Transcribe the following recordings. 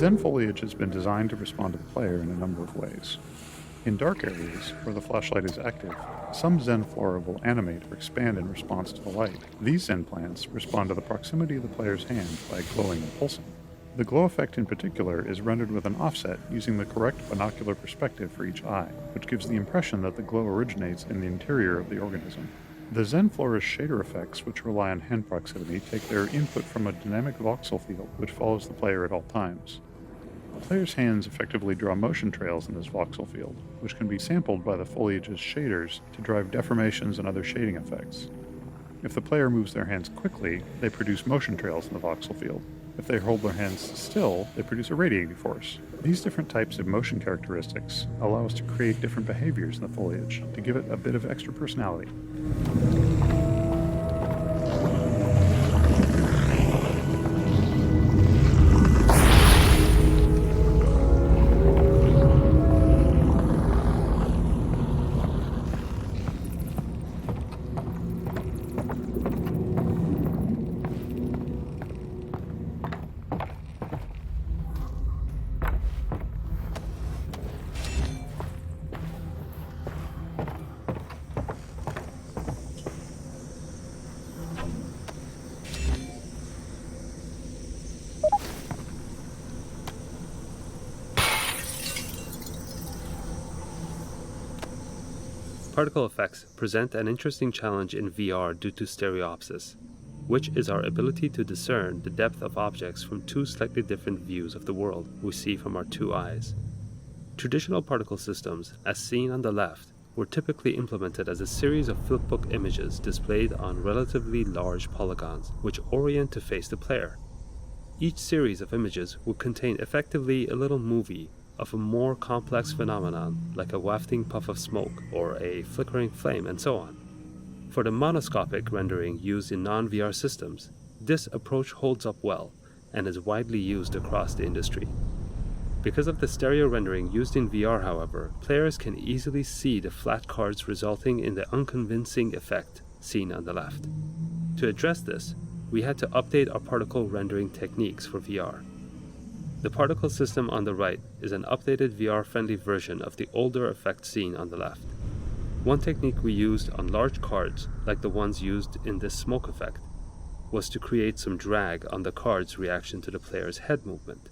Zen foliage has been designed to respond to the player in a number of ways. In dark areas, where the flashlight is active, some Zen flora will animate or expand in response to the light. These Zen plants respond to the proximity of the player's hand by glowing and pulsing. The glow effect in particular is rendered with an offset using the correct binocular perspective for each eye, which gives the impression that the glow originates in the interior of the organism. The Zen flora's shader effects, which rely on hand proximity, take their input from a dynamic voxel field which follows the player at all times. The player's hands effectively draw motion trails in this voxel field, which can be sampled by the foliage's shaders to drive deformations and other shading effects. If the player moves their hands quickly, they produce motion trails in the voxel field. If they hold their hands still, they produce a radiating force. These different types of motion characteristics allow us to create different behaviors in the foliage to give it a bit of extra personality. Particle effects present an interesting challenge in VR due to stereopsis, which is our ability to discern the depth of objects from two slightly different views of the world we see from our two eyes. Traditional particle systems, as seen on the left, were typically implemented as a series of flipbook images displayed on relatively large polygons, which orient to face the player. Each series of images would contain effectively a little movie of a more complex phenomenon like a wafting puff of smoke or a flickering flame and so on. For the monoscopic rendering used in non-VR systems, this approach holds up well and is widely used across the industry. Because of the stereo rendering used in VR, however, players can easily see the flat cards resulting in the unconvincing effect seen on the left. To address this, we had to update our particle rendering techniques for VR. The particle system on the right is an updated VR-friendly version of the older effect seen on the left. One technique we used on large cards, like the ones used in this smoke effect, was to create some drag on the card's reaction to the player's head movement.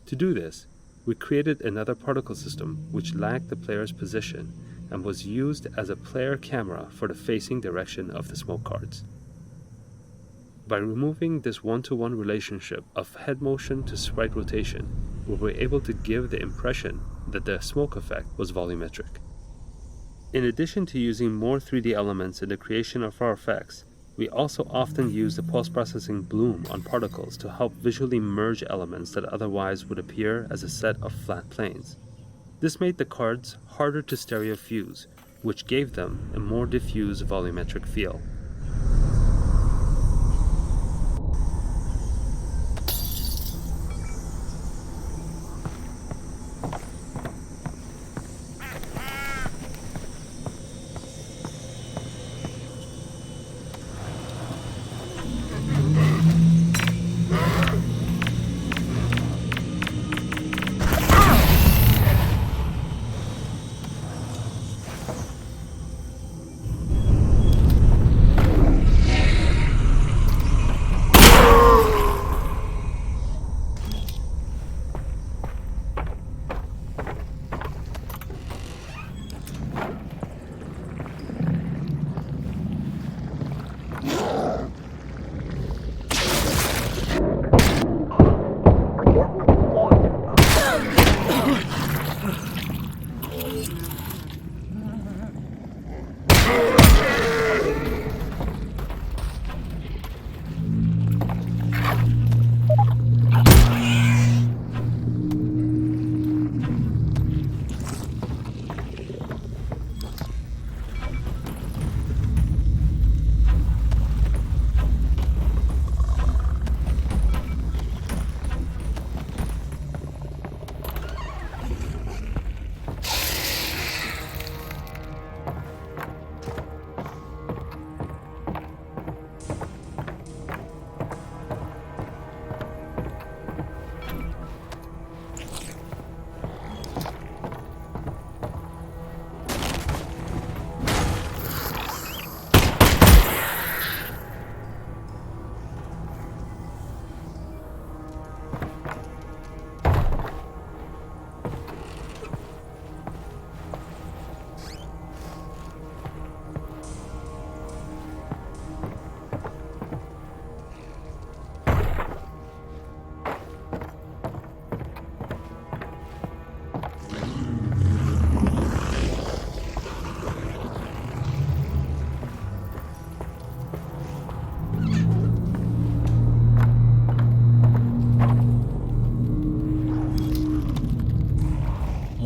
To do this, we created another particle system which lagged the player's position and was used as a player camera for the facing direction of the smoke cards. By removing this one-to-one relationship of head motion to sprite rotation, we were able to give the impression that the smoke effect was volumetric. In addition to using more 3D elements in the creation of our effects, we also often use the post-processing bloom on particles to help visually merge elements that otherwise would appear as a set of flat planes. This made the cards harder to stereo fuse, which gave them a more diffuse volumetric feel.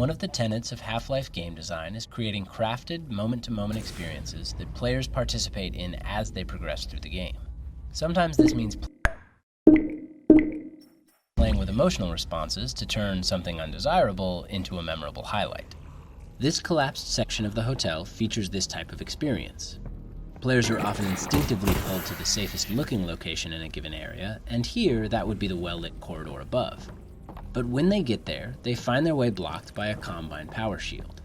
One of the tenets of Half-Life game design is creating crafted, moment-to-moment experiences that players participate in as they progress through the game. Sometimes this means playing with emotional responses to turn something undesirable into a memorable highlight. This collapsed section of the hotel features this type of experience. Players are often instinctively pulled to the safest looking location in a given area, and here that would be the well-lit corridor above. But when they get there, they find their way blocked by a Combine power shield.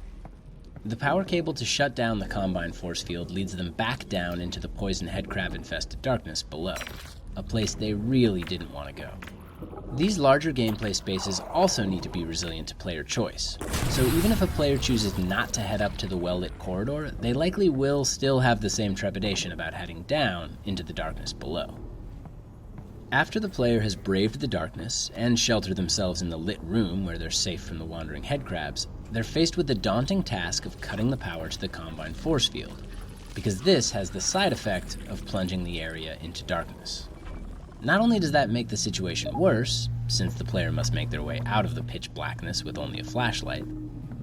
The power cable to shut down the Combine force field leads them back down into the poison headcrab-infested darkness below, a place they really didn't want to go. These larger gameplay spaces also need to be resilient to player choice, so even if a player chooses not to head up to the well-lit corridor, they likely will still have the same trepidation about heading down into the darkness below. After the player has braved the darkness and sheltered themselves in the lit room where they're safe from the wandering headcrabs, they're faced with the daunting task of cutting the power to the Combine force field, because this has the side effect of plunging the area into darkness. Not only does that make the situation worse, since the player must make their way out of the pitch blackness with only a flashlight,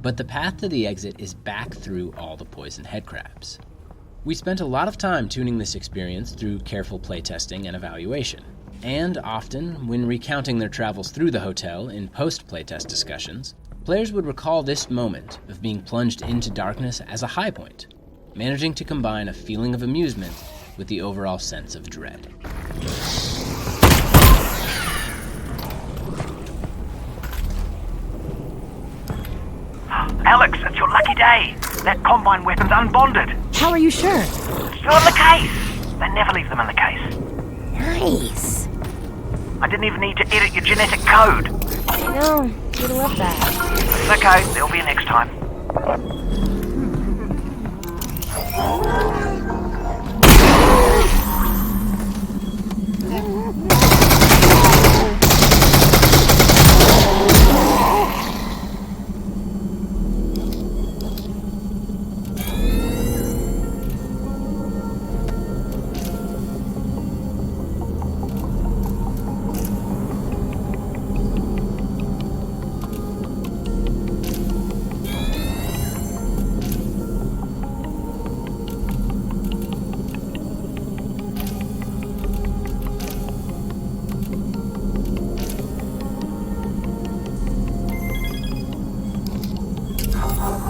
but the path to the exit is back through all the poison headcrabs. We spent a lot of time tuning this experience through careful playtesting and evaluation, and often, when recounting their travels through the hotel in post-playtest discussions, players would recall this moment of being plunged into darkness as a high point, managing to combine a feeling of amusement with the overall sense of dread. Alyx, it's your lucky day. That Combine weapon's unbonded. How are you sure? It's still in the case. They never leave them in the case. Nice. I didn't even need to edit your genetic code. I know. You'd love that. It's okay. There'll be a next time.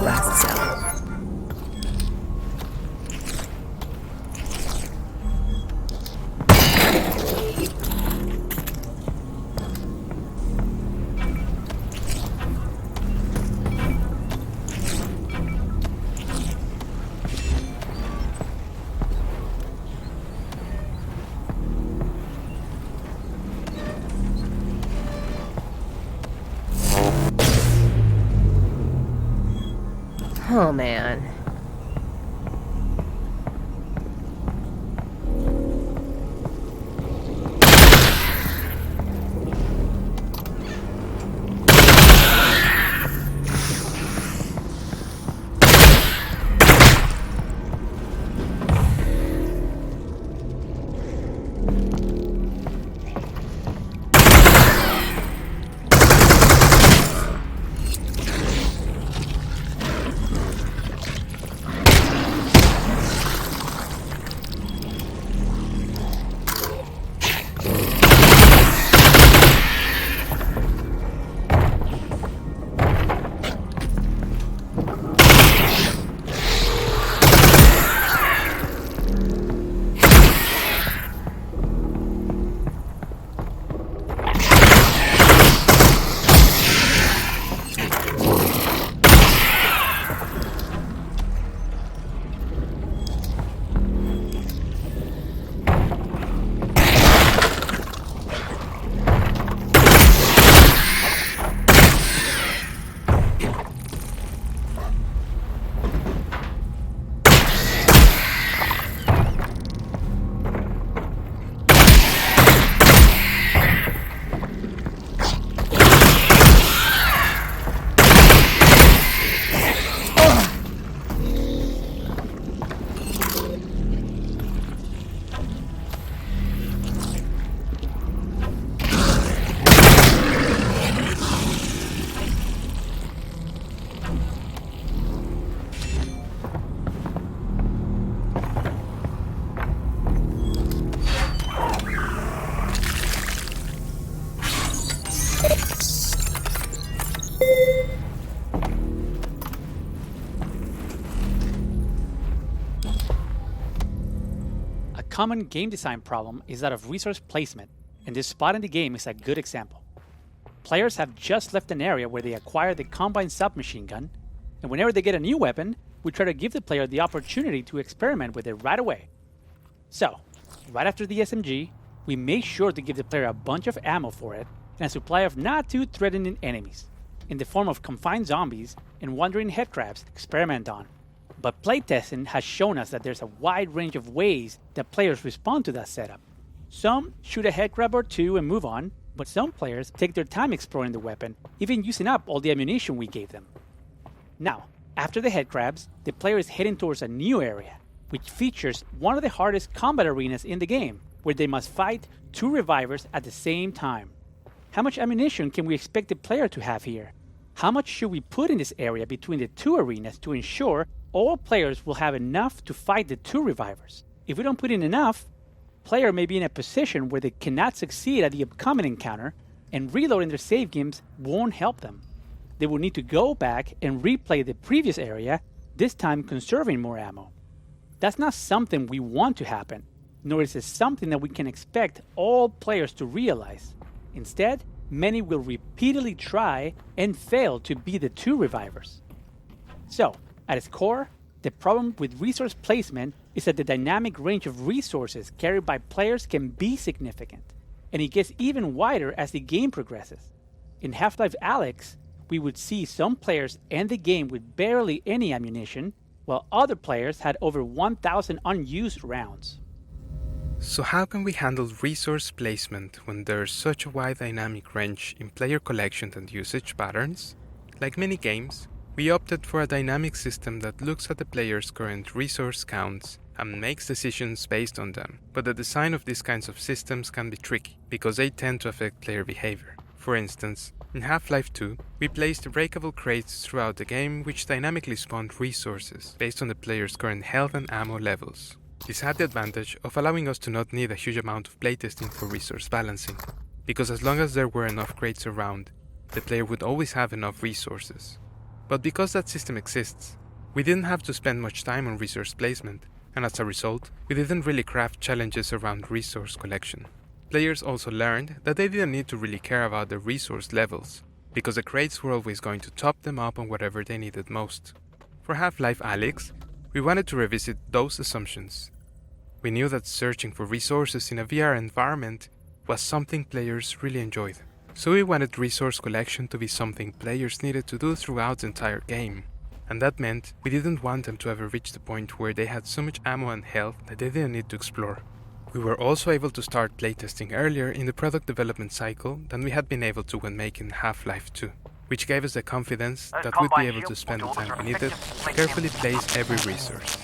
Last cell. Oh man. common game design problem is that of resource placement, and this spot in the game is a good example. Players have just left an area where they acquired the Combine submachine gun, and whenever they get a new weapon, we try to give the player the opportunity to experiment with it right away. So, right after the SMG, we make sure to give the player a bunch of ammo for it and a supply of not too threatening enemies, in the form of confined zombies and wandering headcrabs to experiment on. But playtesting has shown us that there's a wide range of ways that players respond to that setup. Some shoot a headcrab or two and move on, but some players take their time exploring the weapon, even using up all the ammunition we gave them. Now, after the headcrabs, the player is heading towards a new area, which features one of the hardest combat arenas in the game, where they must fight 2 revivers at the same time. How much ammunition can we expect the player to have here? How much should we put in this area between the 2 arenas to ensure all players will have enough to fight the 2 revivers? If we don't put in enough, player may be in a position where they cannot succeed at the upcoming encounter, and reloading their save games won't help them. They will need to go back and replay the previous area, this time conserving more ammo. That's not something we want to happen, nor is it something that we can expect all players to realize. Instead, many will repeatedly try and fail to be the 2 revivers. So, at its core, the problem with resource placement is that the dynamic range of resources carried by players can be significant, and it gets even wider as the game progresses. In Half-Life Alyx, we would see some players end the game with barely any ammunition, while other players had over 1,000 unused rounds. So how can we handle resource placement when there's such a wide dynamic range in player collection and usage patterns? Like many games, we opted for a dynamic system that looks at the player's current resource counts and makes decisions based on them. But the design of these kinds of systems can be tricky, because they tend to affect player behavior. For instance, in Half-Life 2, we placed breakable crates throughout the game which dynamically spawned resources based on the player's current health and ammo levels. This had the advantage of allowing us to not need a huge amount of playtesting for resource balancing, because as long as there were enough crates around, the player would always have enough resources. But because that system exists, we didn't have to spend much time on resource placement, and as a result, we didn't really craft challenges around resource collection. Players also learned that they didn't need to really care about the resource levels, because the crates were always going to top them up on whatever they needed most. For Half-Life Alyx, we wanted to revisit those assumptions. We knew that searching for resources in a VR environment was something players really enjoyed. So we wanted resource collection to be something players needed to do throughout the entire game. And that meant we didn't want them to ever reach the point where they had so much ammo and health that they didn't need to explore. We were also able to start playtesting earlier in the product development cycle than we had been able to when making Half-Life 2, which gave us the confidence that we'd be able to spend the time we needed to carefully place every resource.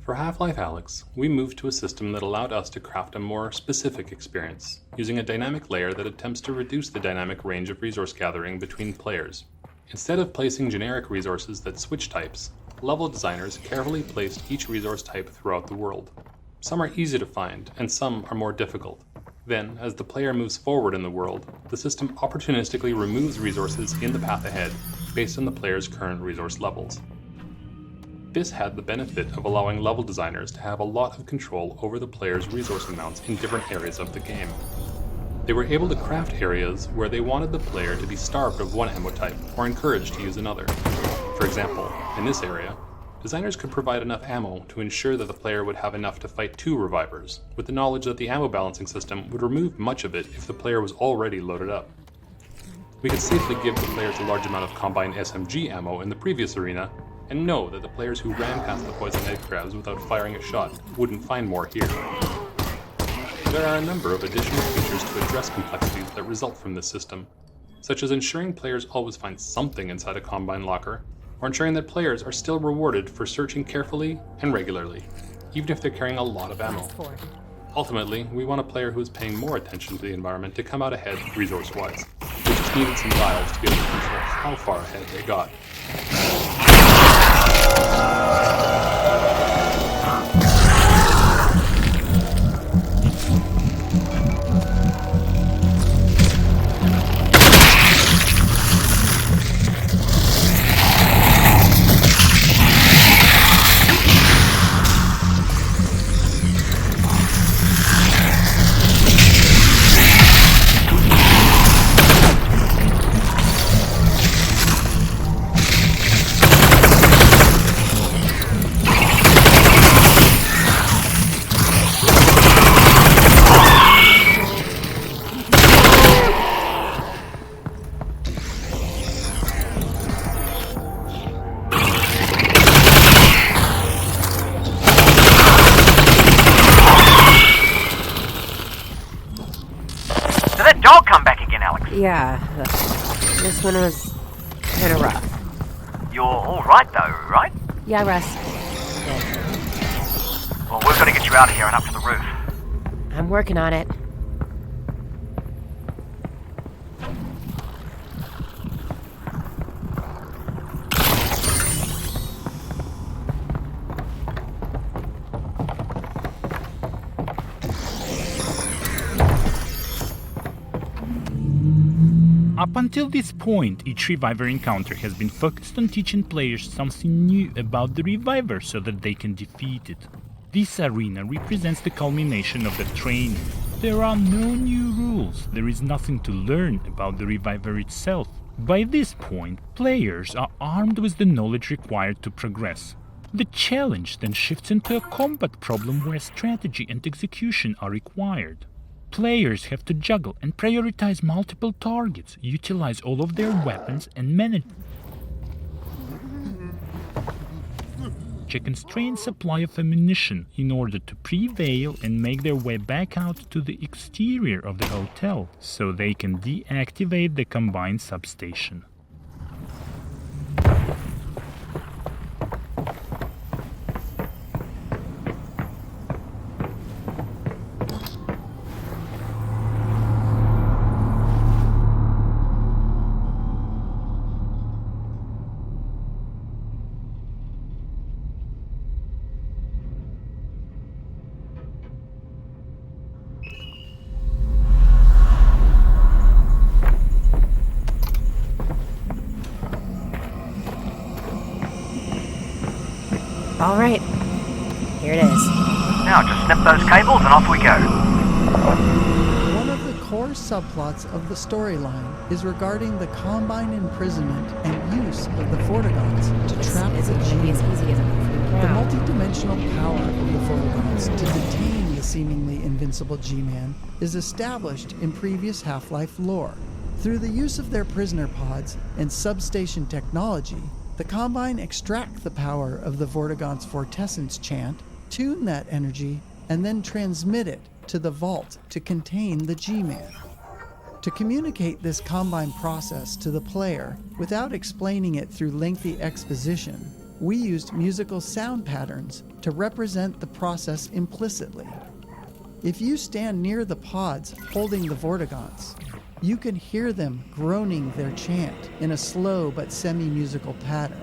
For Half-Life Alyx, we moved to a system that allowed us to craft a more specific experience, using a dynamic layer that attempts to reduce the dynamic range of resource gathering between players. Instead of placing generic resources that switch types, level designers carefully placed each resource type throughout the world. Some are easy to find, and some are more difficult. Then, as the player moves forward in the world, the system opportunistically removes resources in the path ahead, based on the player's current resource levels. This had the benefit of allowing level designers to have a lot of control over the player's resource amounts in different areas of the game. They were able to craft areas where they wanted the player to be starved of one ammo type or encouraged to use another. For example, in this area, designers could provide enough ammo to ensure that the player would have enough to fight 2 revivers, with the knowledge that the ammo balancing system would remove much of it if the player was already loaded up. We could safely give the players a large amount of combined SMG ammo in the previous arena, and know that the players who ran past the poison headcrabs without firing a shot wouldn't find more here. There are a number of additional features to address complexities that result from this system, such as ensuring players always find something inside a Combine locker, or ensuring that players are still rewarded for searching carefully and regularly, even if they're carrying a lot of ammo. Ultimately, we want a player who is paying more attention to the environment to come out ahead resource-wise. We just needed some dials to be able to control how far ahead they got. Yeah, this one was kind of rough. You're alright though, right? Yeah, Russ. Good. Well, we've got to get you out of here and up to the roof. I'm working on it. Up until this point, each Reviver encounter has been focused on teaching players something new about the Reviver so that they can defeat it. This arena represents the culmination of the training. There are no new rules, there is nothing to learn about the Reviver itself. By this point, players are armed with the knowledge required to progress. The challenge then shifts into a combat problem where strategy and execution are required. Players have to juggle and prioritize multiple targets, utilize all of their weapons, and manage a constrained supply of ammunition in order to prevail and make their way back out to the exterior of the hotel so they can deactivate the combined substation. All right, here it is. Now just snip those cables and off we go. One of the core subplots of the storyline is regarding the Combine imprisonment and use of the Vortigons to trap the Isn't gonna be as G-Man. easy as I'm The out. multidimensional power of the Vortigons to detain the seemingly invincible G-Man is established in previous Half-Life lore. Through the use of their prisoner pods and substation technology, the Combine extract the power of the Vortigons' Vortessence chant, tune that energy, and then transmit it to the vault to contain the G-Man. To communicate this Combine process to the player without explaining it through lengthy exposition, we used musical sound patterns to represent the process implicitly. If you stand near the pods holding the Vortigons, you can hear them groaning their chant in a slow but semi-musical pattern.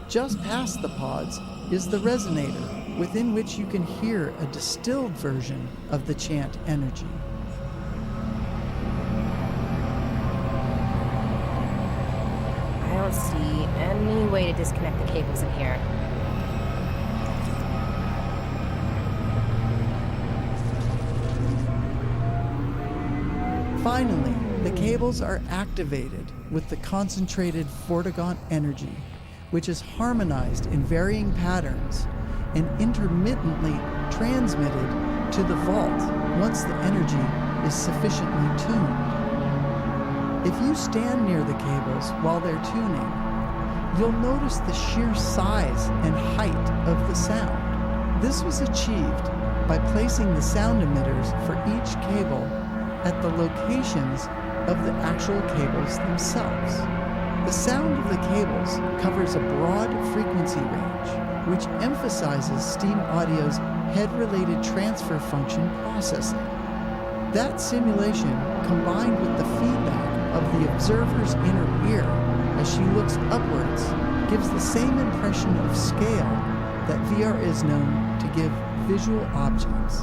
Just past the pods is the resonator, within which you can hear a distilled version of the chant energy. I don't see any way to disconnect the cables in here. Finally, the cables are activated with the concentrated Vortigon energy, which is harmonized in varying patterns and intermittently transmitted to the vault once the energy is sufficiently tuned. If you stand near the cables while they're tuning, you'll notice the sheer size and height of the sound. This was achieved by placing the sound emitters for each cable at the locations of the actual cables themselves. The sound of the cables covers a broad frequency range, which emphasizes Steam Audio's head-related transfer function processing. That simulation, combined with the feedback of the observer's inner ear as she looks upwards, gives the same impression of scale that VR is known to give visual objects.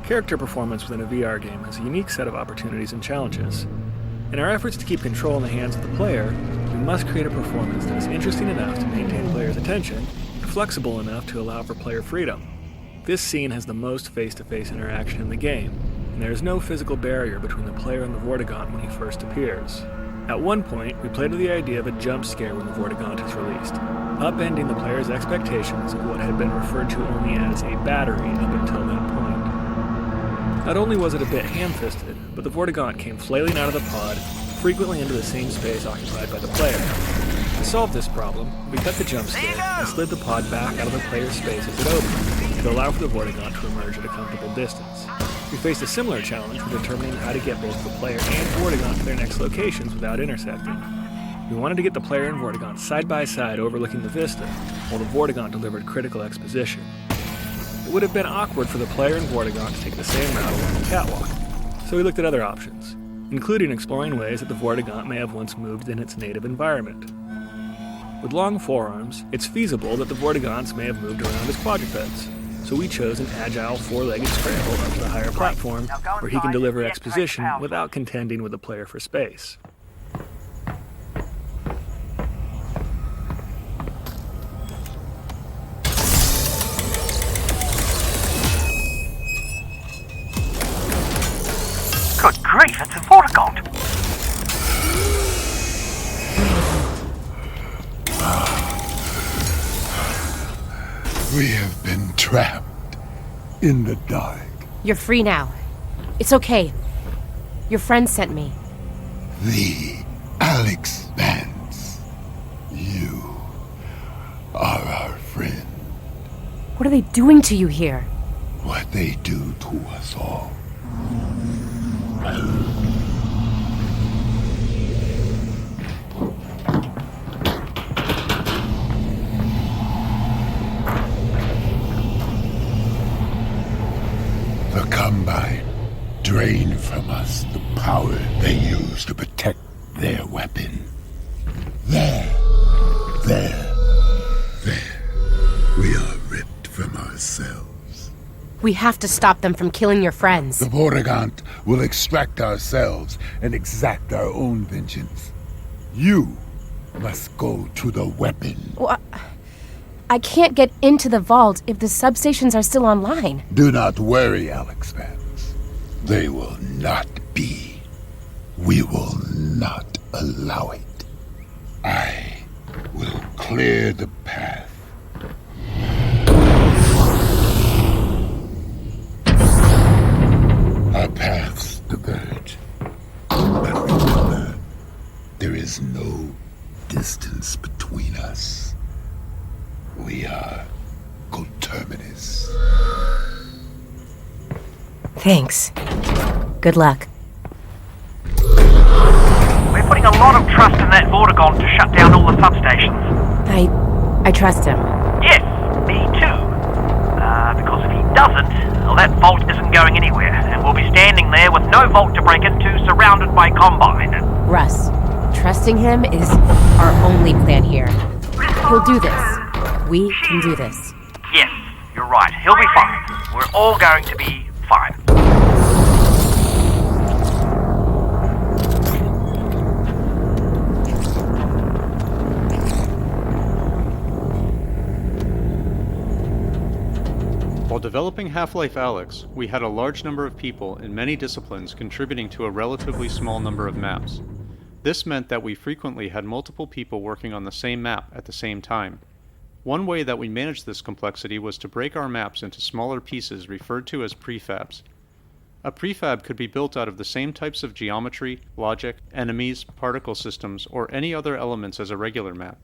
Character performance within a VR game has a unique set of opportunities and challenges. In our efforts to keep control in the hands of the player, we must create a performance that is interesting enough to maintain players' attention, and flexible enough to allow for player freedom. This scene has the most face-to-face interaction in the game, and there is no physical barrier between the player and the Vortigon when he first appears. At one point, we played with the idea of a jump scare when the Vortigon is released, upending the player's expectations of what had been referred to only as a battery up until that point. Not only was it a bit ham-fisted, but the Vortigaunt came flailing out of the pod, frequently into the same space occupied by the player. To solve this problem, we cut the jump scare and slid the pod back out of the player's space as it opened, to allow for the Vortigaunt to emerge at a comfortable distance. We faced a similar challenge with determining how to get both the player and Vortigaunt to their next locations without intersecting. We wanted to get the player and Vortigaunt side by side overlooking the vista, while the Vortigaunt delivered critical exposition. It would have been awkward for the player and Vortigaunt to take the same route along the catwalk, so we looked at other options, including exploring ways that the Vortigaunt may have once moved in its native environment. With long forearms, it's feasible that the Vortigaunts may have moved around as quadrupeds, so we chose an agile four-legged scramble up to the higher platform where he can deliver exposition without contending with the player for space. Good grief, it's a Vortigaunt! We have been trapped in the dark. You're free now. It's okay. Your friend sent me. The Alyx Vance. You are our friend. What are they doing to you here? What they do to us all. The Combine drain from us the power they use to protect their weapon. There. We are ripped from ourselves. We have to stop them from killing your friends. The Vortigaunt will extract ourselves and exact our own vengeance. You must go to the weapon. Well, I can't get into the vault if the substations are still online. Do not worry, Alyx Vance. They will not be. We will not allow it. I will clear the path. Our paths diverge. But remember, there is no distance between us. We are coterminous. Thanks. Good luck. We're putting a lot of trust in that Vortigaunt to shut down all the substations. I trust him. Yes, me too. Because if he doesn't, well, that vault isn't going anywhere, and we'll be standing there with no vault to break into, surrounded by Combine. Russ, trusting him is our only plan here. He'll do this. We can do this. Yes, you're right. He'll be fine. We're all going to be fine. While developing Half-Life Alyx, we had a large number of people in many disciplines contributing to a relatively small number of maps. This meant that we frequently had multiple people working on the same map at the same time. One way that we managed this complexity was to break our maps into smaller pieces referred to as prefabs. A prefab could be built out of the same types of geometry, logic, enemies, particle systems, or any other elements as a regular map.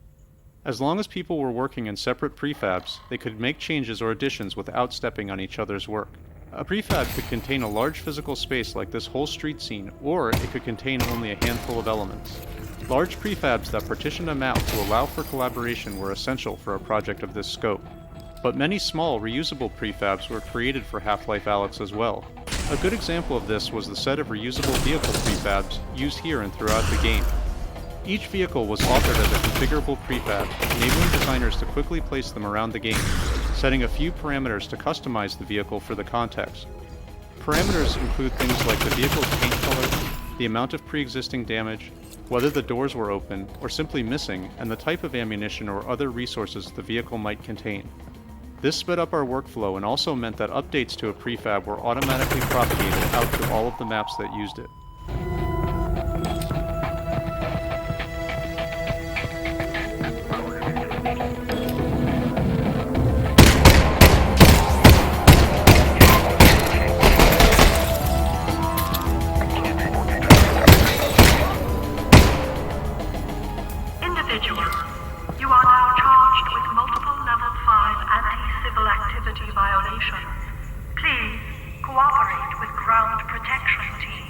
As long as people were working in separate prefabs, they could make changes or additions without stepping on each other's work. A prefab could contain a large physical space like this whole street scene, or it could contain only a handful of elements. Large prefabs that partitioned a map to allow for collaboration were essential for a project of this scope. But many small, reusable prefabs were created for Half-Life Alyx as well. A good example of this was the set of reusable vehicle prefabs used here and throughout the game. Each vehicle was authored as a configurable prefab, enabling designers to quickly place them around the game, setting a few parameters to customize the vehicle for the context. Parameters include things like the vehicle's paint color, the amount of pre-existing damage, whether the doors were open or simply missing, and the type of ammunition or other resources the vehicle might contain. This sped up our workflow and also meant that updates to a prefab were automatically propagated out to all of the maps that used it. protection team.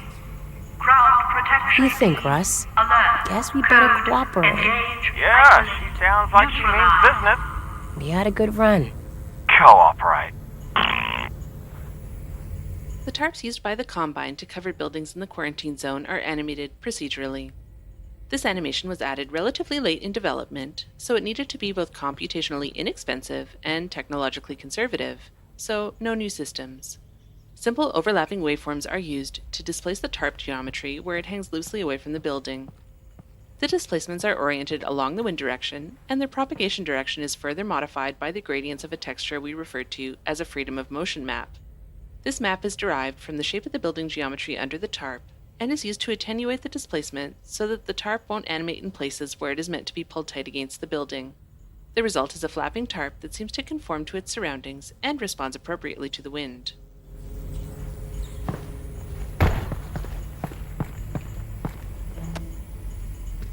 Ground protection. What do you think, Russ? Alert. Guess we better cooperate. Engage. Yeah, she sounds like she means business. We had a good run. Cooperate. The tarps used by the Combine to cover buildings in the quarantine zone are animated procedurally. This animation was added relatively late in development, so it needed to be both computationally inexpensive and technologically conservative, so no new systems. Simple overlapping waveforms are used to displace the tarp geometry where it hangs loosely away from the building. The displacements are oriented along the wind direction, and their propagation direction is further modified by the gradients of a texture we refer to as a freedom of motion map. This map is derived from the shape of the building geometry under the tarp, and is used to attenuate the displacement so that the tarp won't animate in places where it is meant to be pulled tight against the building. The result is a flapping tarp that seems to conform to its surroundings and responds appropriately to the wind.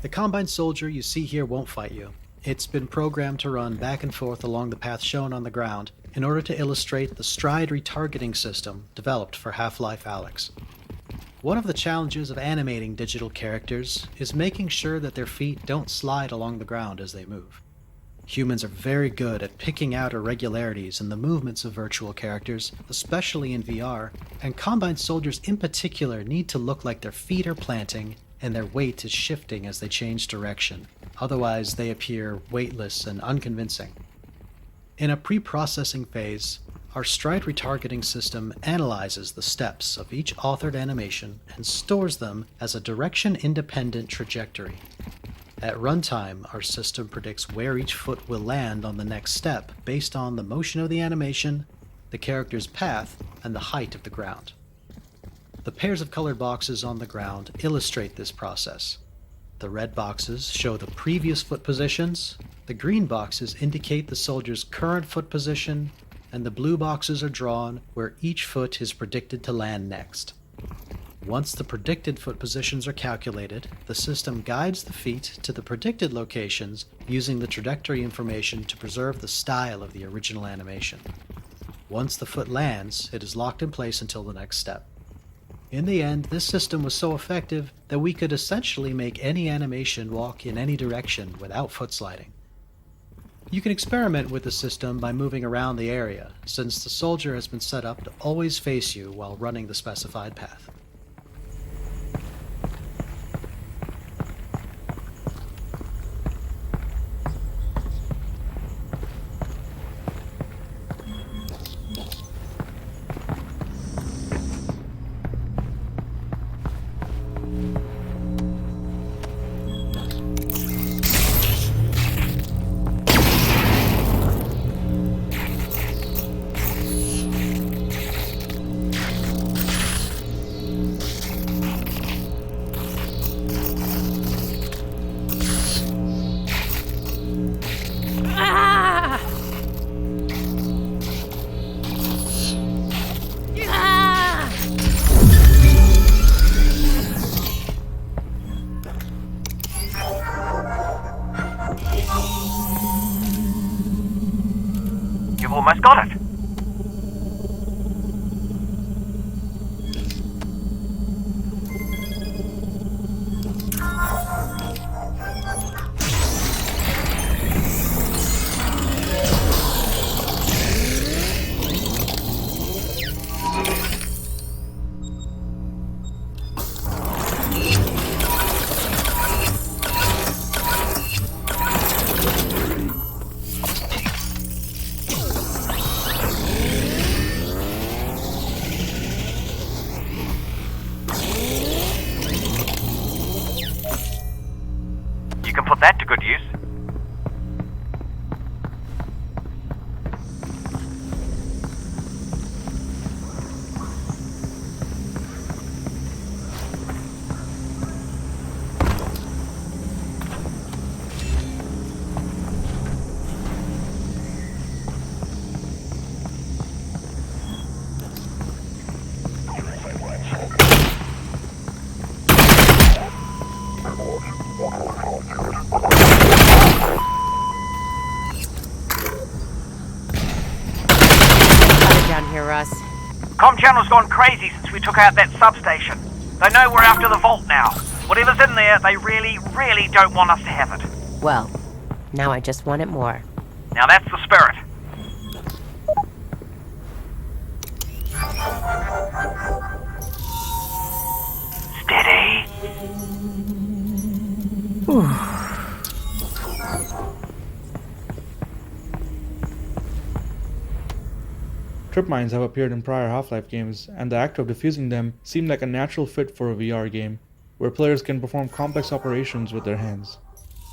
The Combine soldier you see here won't fight you. It's been programmed to run back and forth along the path shown on the ground in order to illustrate the stride retargeting system developed for Half-Life Alyx. One of the challenges of animating digital characters is making sure that their feet don't slide along the ground as they move. Humans are very good at picking out irregularities in the movements of virtual characters, especially in VR, and Combine soldiers in particular need to look like their feet are planting and their weight is shifting as they change direction. Otherwise, they appear weightless and unconvincing. In a pre-processing phase, our stride retargeting system analyzes the steps of each authored animation and stores them as a direction-independent trajectory. At runtime, our system predicts where each foot will land on the next step based on the motion of the animation, the character's path, and the height of the ground. The pairs of colored boxes on the ground illustrate this process. The red boxes show the previous foot positions, the green boxes indicate the soldier's current foot position, and the blue boxes are drawn where each foot is predicted to land next. Once the predicted foot positions are calculated, the system guides the feet to the predicted locations using the trajectory information to preserve the style of the original animation. Once the foot lands, it is locked in place until the next step. In the end, this system was so effective that we could essentially make any animation walk in any direction without foot sliding. You can experiment with the system by moving around the area, since the soldier has been set up to always face you while running the specified path. You've almost got it. You can put that to good use. Down here, Russ. Com channel's gone crazy since we took out that substation. They know we're after the vault now. Whatever's in there, they really, really don't want us to have it. Well, now I just want it more. Now that's the spirit. Steady. Trip mines have appeared in prior Half-Life games, and the act of defusing them seemed like a natural fit for a VR game, where players can perform complex operations with their hands.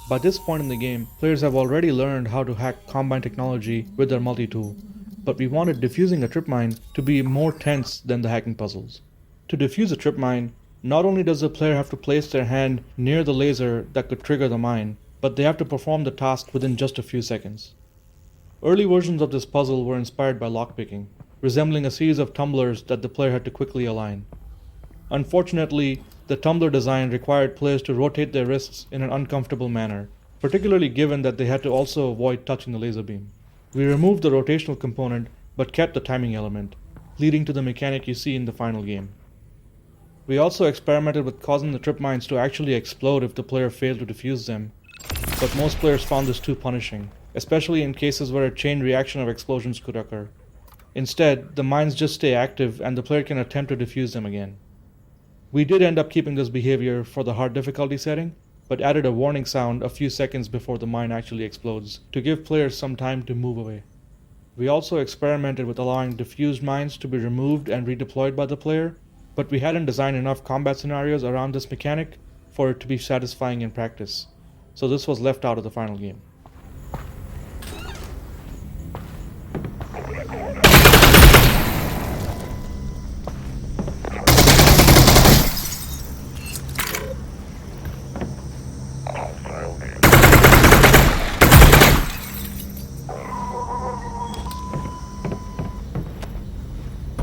By this point in the game, players have already learned how to hack Combine technology with their multi-tool, but we wanted defusing a trip mine to be more tense than the hacking puzzles. To defuse a trip mine, not only does the player have to place their hand near the laser that could trigger the mine, but they have to perform the task within just a few seconds. Early versions of this puzzle were inspired by lockpicking, resembling a series of tumblers that the player had to quickly align. Unfortunately, the tumbler design required players to rotate their wrists in an uncomfortable manner, particularly given that they had to also avoid touching the laser beam. We removed the rotational component, but kept the timing element, leading to the mechanic you see in the final game. We also experimented with causing the trip mines to actually explode if the player failed to defuse them, but most players found this too punishing, especially in cases where a chain reaction of explosions could occur. Instead, the mines just stay active and the player can attempt to defuse them again. We did end up keeping this behavior for the hard difficulty setting, but added a warning sound a few seconds before the mine actually explodes, to give players some time to move away. We also experimented with allowing defused mines to be removed and redeployed by the player, but we hadn't designed enough combat scenarios around this mechanic for it to be satisfying in practice, so this was left out of the final game.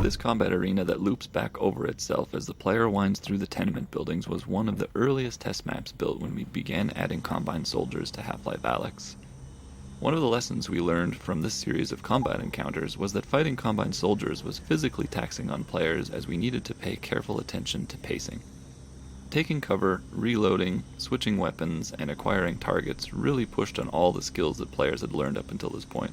This combat arena that loops back over itself as the player winds through the tenement buildings was one of the earliest test maps built when we began adding Combine soldiers to Half-Life Alyx. One of the lessons we learned from this series of combat encounters was that fighting Combine soldiers was physically taxing on players, as we needed to pay careful attention to pacing. Taking cover, reloading, switching weapons, and acquiring targets really pushed on all the skills that players had learned up until this point.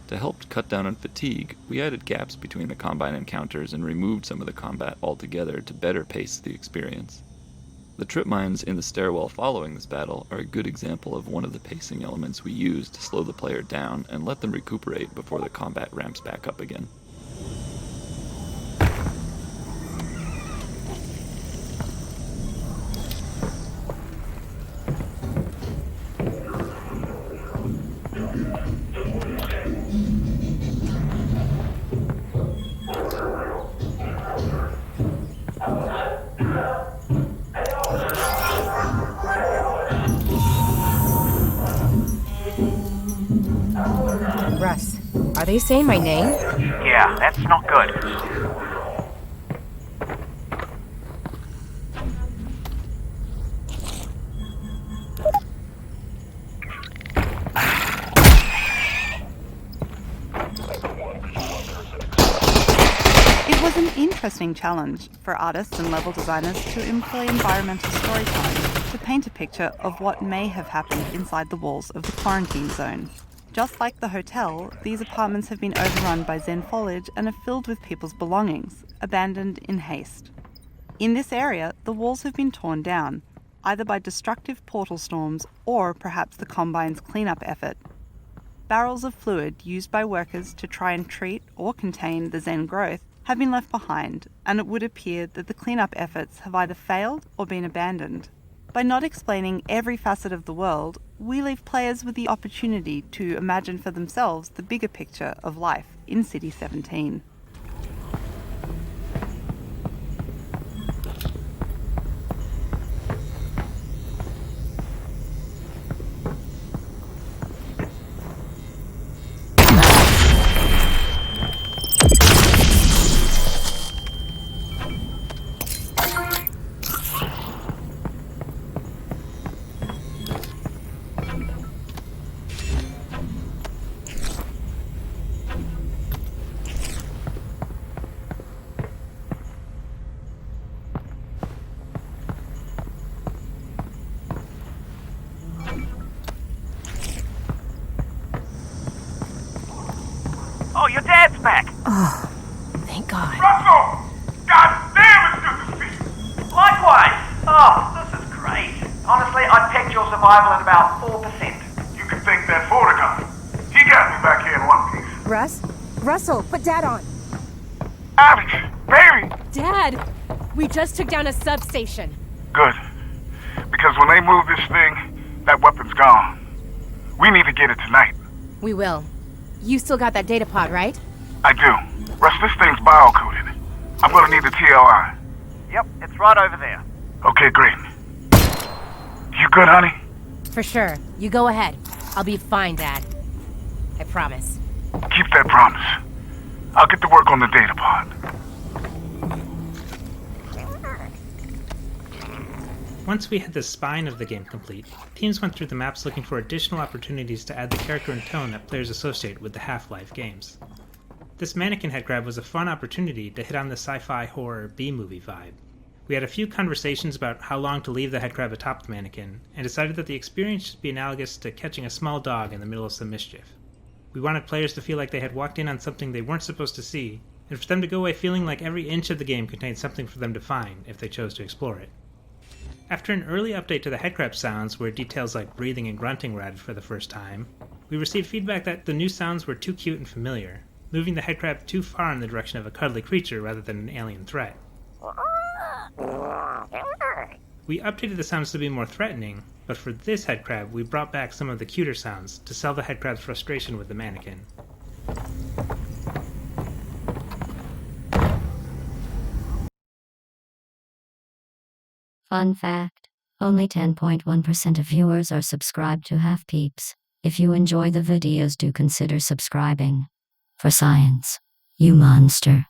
To help cut down on fatigue, we added gaps between the Combine encounters and removed some of the combat altogether to better pace the experience. The trip mines in the stairwell following this battle are a good example of one of the pacing elements we used to slow the player down and let them recuperate before the combat ramps back up again. Russ, are they saying my name? Yeah, that's not good. It was an interesting challenge for artists and level designers to employ environmental storytelling to paint a picture of what may have happened inside the walls of the quarantine zone. Just like the hotel, these apartments have been overrun by Zen foliage and are filled with people's belongings, abandoned in haste. In this area, the walls have been torn down, either by destructive portal storms or perhaps the Combine's cleanup effort. Barrels of fluid used by workers to try and treat or contain the Zen growth have been left behind, and it would appear that the cleanup efforts have either failed or been abandoned. By not explaining every facet of the world, we leave players with the opportunity to imagine for themselves the bigger picture of life in City 17. Oh, thank God. Russell! God damn, it's good to see you! Likewise. Oh, this is great. Honestly, I'd pegged your survival at about 4%. You can thank that Fortigon. He got me back here in one piece. Russell, put Dad on. Alyx, baby! Dad, we just took down a substation. Good. Because when they move this thing, that weapon's gone. We need to get it tonight. We will. You still got that data pod, right? I do. Russ, this thing's bio-coded. I'm gonna need the TLI. Yep, it's right over there. Okay, great. You good, honey? For sure. You go ahead. I'll be fine, Dad. I promise. Keep that promise. I'll get to work on the data pod. Once we had the spine of the game complete, teams went through the maps looking for additional opportunities to add the character and tone that players associate with the Half-Life games. This mannequin head grab was a fun opportunity to hit on the sci-fi horror B-movie vibe. We had a few conversations about how long to leave the head grab atop the mannequin, and decided that the experience should be analogous to catching a small dog in the middle of some mischief. We wanted players to feel like they had walked in on something they weren't supposed to see, and for them to go away feeling like every inch of the game contained something for them to find if they chose to explore it. After an early update to the headcrab sounds, where details like breathing and grunting were added for the first time, we received feedback that the new sounds were too cute and familiar, moving the headcrab too far in the direction of a cuddly creature rather than an alien threat. We updated the sounds to be more threatening, but for this headcrab we brought back some of the cuter sounds to sell the headcrab's frustration with the mannequin. Fun fact, only 10.1% of viewers are subscribed to Half Peeps. If you enjoy the videos, do consider subscribing. For science, you monster.